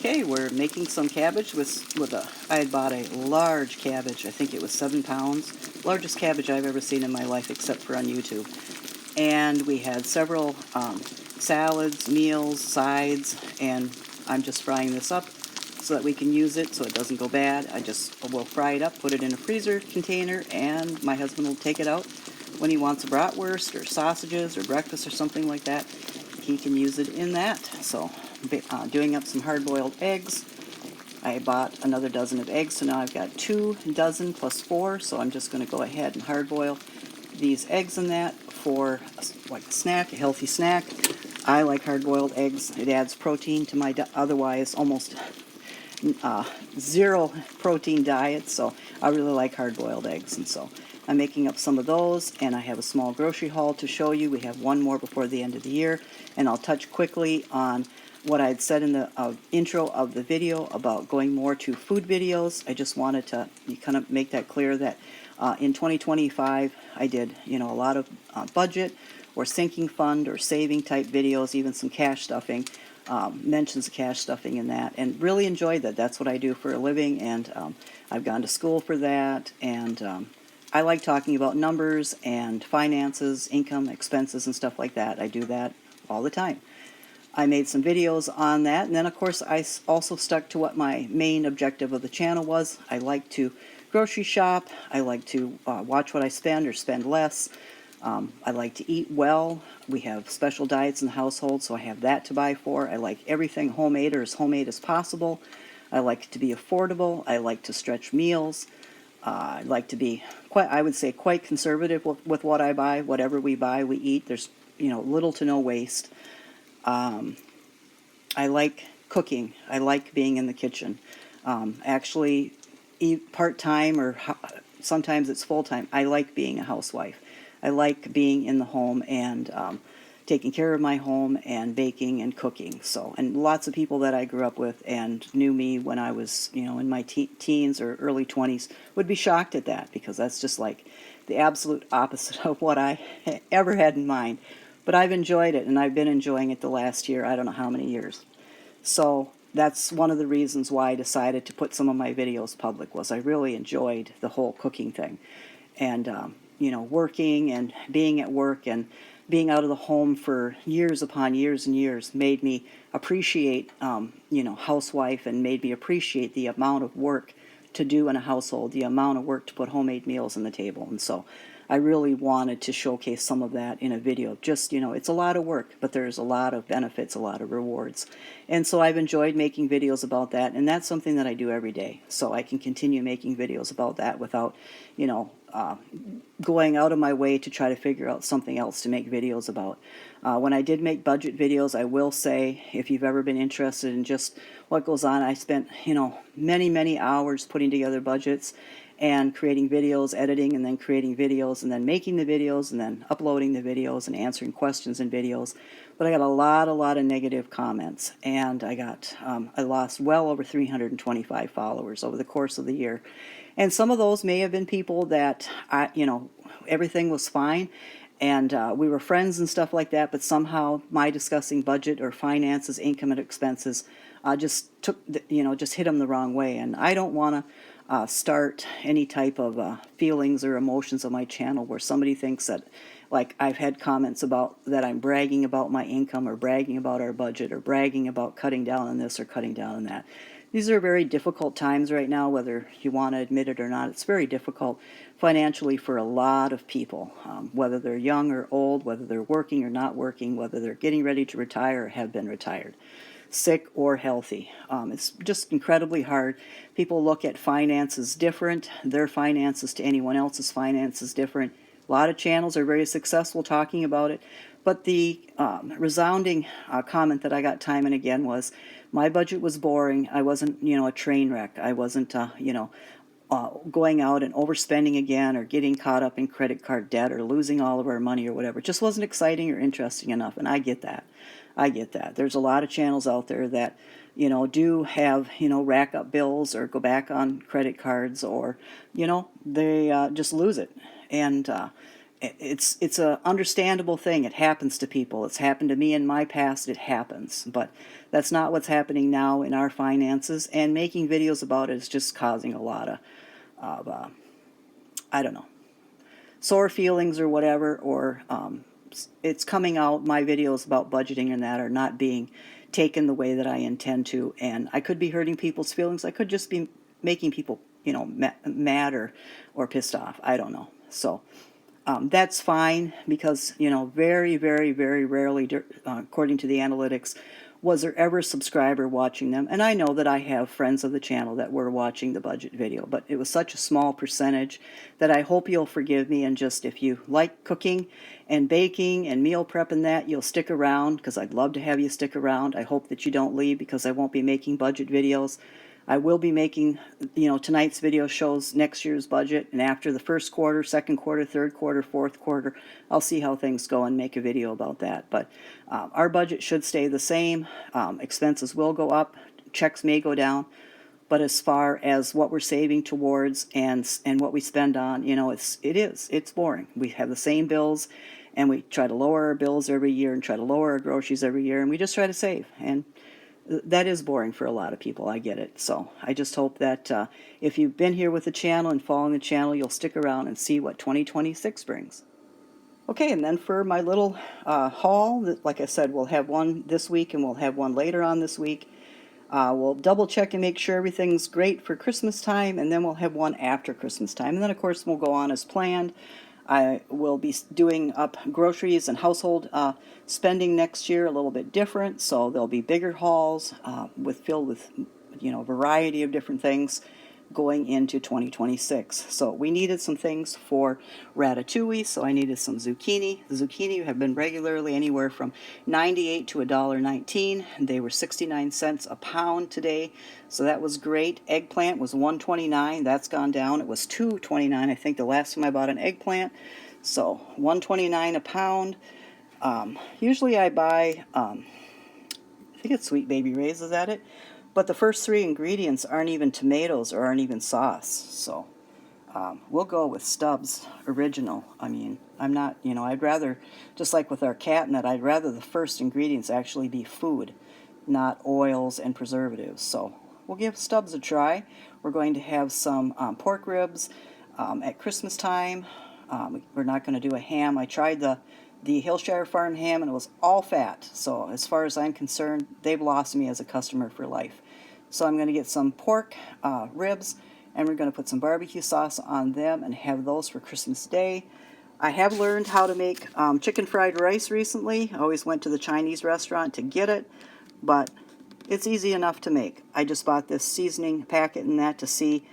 Okay, we're making some cabbage I had bought a large cabbage. I think it was 7 pounds. Largest cabbage I've ever seen in my life, except for on YouTube. And we had several salads, meals, sides, and I'm just frying this up so that we can use it so it doesn't go bad. We'll fry it up, put it in a freezer container, and my husband will take it out when he wants a bratwurst or sausages or breakfast or something like that. He can use it in that. So doing up some hard-boiled eggs. I bought another dozen of eggs, so now I've got 2 dozen plus 4, so I'm just going to go ahead and hard-boil these eggs in that for like a snack, a healthy snack. I like hard-boiled eggs. It adds protein to my otherwise almost zero protein diet, so I really like hard-boiled eggs, and so I'm making up some of those, and I have a small grocery haul to show you. We have one more before the end of the year, and I'll touch quickly on what I had said in the intro of the video about going more to food videos. I just wanted to kind of make that clear that in 2025 I did a lot of budget or sinking fund or saving type videos, even some cash stuffing, mentions of cash stuffing in that, and really enjoyed that. That's what I do for a living, and I've gone to school for that, and I like talking about numbers and finances, income, expenses, and stuff like that. I do that all the time. I made some videos on that, and then of course I also stuck to what my main objective of the channel was. I like to grocery shop. I like to watch what I spend or spend less. I like to eat well. We have special diets in the household, so I have that to buy for. I like everything homemade or as homemade as possible. I like it to be affordable. I like to stretch meals. I like to be I would say, quite conservative with what I buy. Whatever we buy, we eat. There's little to no waste. I like cooking. I like being in the kitchen. Actually, part-time or sometimes it's full-time. I like being a housewife. I like being in the home and taking care of my home and baking and cooking. So, and lots of people that I grew up with and knew me when I was, in my teens or early 20s would be shocked at that, because that's just like the absolute opposite of what I ever had in mind. But I've enjoyed it, and I've been enjoying it the last year, I don't know how many years. So that's one of the reasons why I decided to put some of my videos public, was I really enjoyed the whole cooking thing. And, working and being at work and being out of the home for years upon years and years made me appreciate, housewife, and made me appreciate the amount of work to do in a household, the amount of work to put homemade meals on the table. And so I really wanted to showcase some of that in a video. Just, it's a lot of work, but there's a lot of benefits, a lot of rewards. And so I've enjoyed making videos about that, and that's something that I do every day. So I can continue making videos about that without, going out of my way to try to figure out something else to make videos about. When I did make budget videos, I will say, if you've ever been interested in just what goes on, I spent, many hours putting together budgets and creating videos, editing, and then creating videos, and then making the videos, and then uploading the videos and answering questions in videos. But I got a lot of negative comments, and I lost well over 325 followers over the course of the year. And some of those may have been people that, everything was fine, and we were friends and stuff like that, but somehow my discussing budget or finances, income, and expenses just just hit them the wrong way. And I don't want to start any type of feelings or emotions on my channel where somebody thinks that, like, I've had comments about that I'm bragging about my income, or bragging about our budget, or bragging about cutting down on this or cutting down on that. These are very difficult times right now, whether you want to admit it or not. It's very difficult financially for a lot of people, whether they're young or old, whether they're working or not working, whether they're getting ready to retire or have been retired, sick or healthy. It's just incredibly hard. People look at finances different. Their finances to anyone else's finances different. A lot of channels are very successful talking about it, but the resounding comment that I got time and again was, my budget was boring. I wasn't, a train wreck. I wasn't, going out and overspending again, or getting caught up in credit card debt, or losing all of our money or whatever. It just wasn't exciting or interesting enough, and I get that. There's a lot of channels out there that, do have, rack up bills or go back on credit cards, or, they just lose it. And it's a understandable thing. It happens to people. It's happened to me in my past. It happens, but that's not what's happening now in our finances. And making videos about it is just causing a lot of I don't know, sore feelings or whatever, or it's coming out. My videos about budgeting and that are not being taken the way that I intend to, and I could be hurting people's feelings. I could just be making people, mad or pissed off. I don't know. So that's fine, because very, very, very rarely, according to the analytics, was there ever a subscriber watching them. And I know that I have friends of the channel that were watching the budget video, but it was such a small percentage that I hope you'll forgive me, and just, if you like cooking and baking and meal prep and that, you'll stick around, because I'd love to have you stick around. I hope that you don't leave, because I won't be making budget videos. I will be making, tonight's video shows next year's budget, and after the first quarter, second quarter, third quarter, fourth quarter, I'll see how things go and make a video about that. But our budget should stay the same. Expenses will go up, checks may go down, but as far as what we're saving towards and what we spend on, it's boring. We have the same bills, and we try to lower our bills every year and try to lower our groceries every year, and we just try to save. And that is boring for a lot of people. I get it. So I just hope that if you've been here with the channel and following the channel, you'll stick around and see what 2026 brings. Okay, and then for my little haul, like I said, we'll have one this week and we'll have one later on this week. We'll double check and make sure everything's great for Christmas time, and then we'll have one after Christmas time. And then, of course, we'll go on as planned. I will be doing up groceries and household spending next year a little bit different, so there'll be bigger hauls filled with a variety of different things going into 2026. So we needed some things for ratatouille, so I needed some zucchini. The zucchini have been regularly anywhere from 98 to $1.19. They were 69 cents a pound today, so that was great. Eggplant was $1.29. That's gone down. It was $2.29, I think, the last time I bought an eggplant. So $1.29 a pound. Usually I buy, I think it's Sweet Baby Ray's, is that it? But the first three ingredients aren't even tomatoes or aren't even sauce. So we'll go with Stubbs Original. I mean, I'm not, I'd rather, just like with our cat nut, I'd rather the first ingredients actually be food, not oils and preservatives. So we'll give Stubbs a try. We're going to have some pork ribs at Christmas time. We're not going to do a ham. I tried the Hillshire Farm ham, and it was all fat. So as far as I'm concerned, they've lost me as a customer for life. So I'm going to get some pork ribs, and we're going to put some barbecue sauce on them and have those for Christmas Day. I have learned how to make chicken fried rice recently. I always went to the Chinese restaurant to get it, but it's easy enough to make. I just bought this seasoning packet and that to see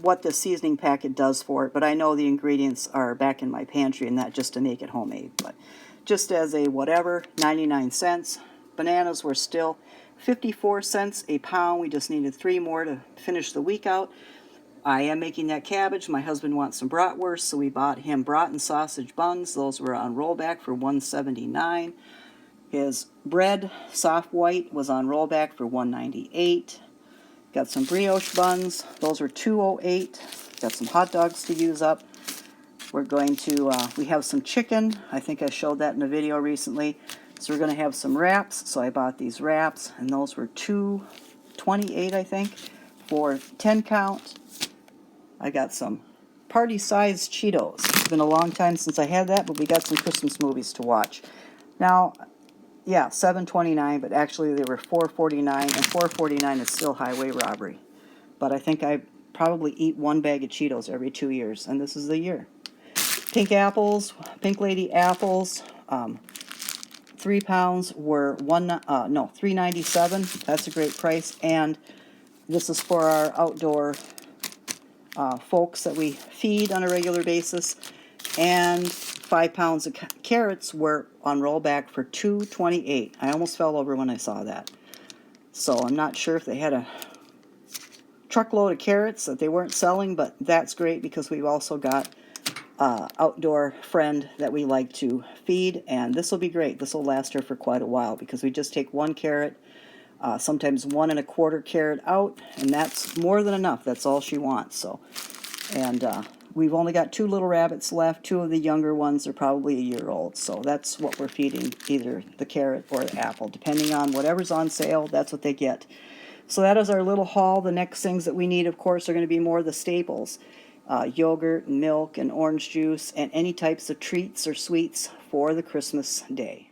what the seasoning packet does for it, but I know the ingredients are back in my pantry and that just to make it homemade. But just as a whatever, 99 cents. Bananas were still 54 cents a pound. We just needed 3 more to finish the week out. I am making that cabbage. My husband wants some bratwurst, so we bought him brat and sausage buns. Those were on rollback for $1.79. His bread, soft white, was on rollback for $1.98. Got some brioche buns. Those were $2.08. Got some hot dogs to use up. We're going to, we have some chicken. I think I showed that in a video recently. So we're going to have some wraps. So I bought these wraps, and those were $2.28, I think, for 10 count. I got some party-sized Cheetos. It's been a long time since I had that, but we got some Christmas movies to watch. Now, yeah, $7.29, but actually they were $4.49, and $4.49 is still highway robbery. But I think I probably eat 1 bag of Cheetos every 2 years, and this is the year. Pink apples, Pink Lady apples, 3 pounds were $3.97. That's a great price, and this is for our outdoor folks that we feed on a regular basis. And 5 pounds of carrots were on rollback for $2.28. I almost fell over when I saw that. So I'm not sure if they had a truckload of carrots that they weren't selling, but that's great because we've also got outdoor friend that we like to feed, and this will be great. This will last her for quite a while because we just take 1 carrot, sometimes 1 1/4 carrot out, and that's more than enough. That's all she wants. So, and we've only got 2 little rabbits left. 2 of the younger ones are probably a year old. So that's what we're feeding, either the carrot or the apple. Depending on whatever's on sale, that's what they get. So that is our little haul. The next things that we need, of course, are going to be more of the staples. Yogurt, and milk, and orange juice, and any types of treats or sweets for the Christmas day.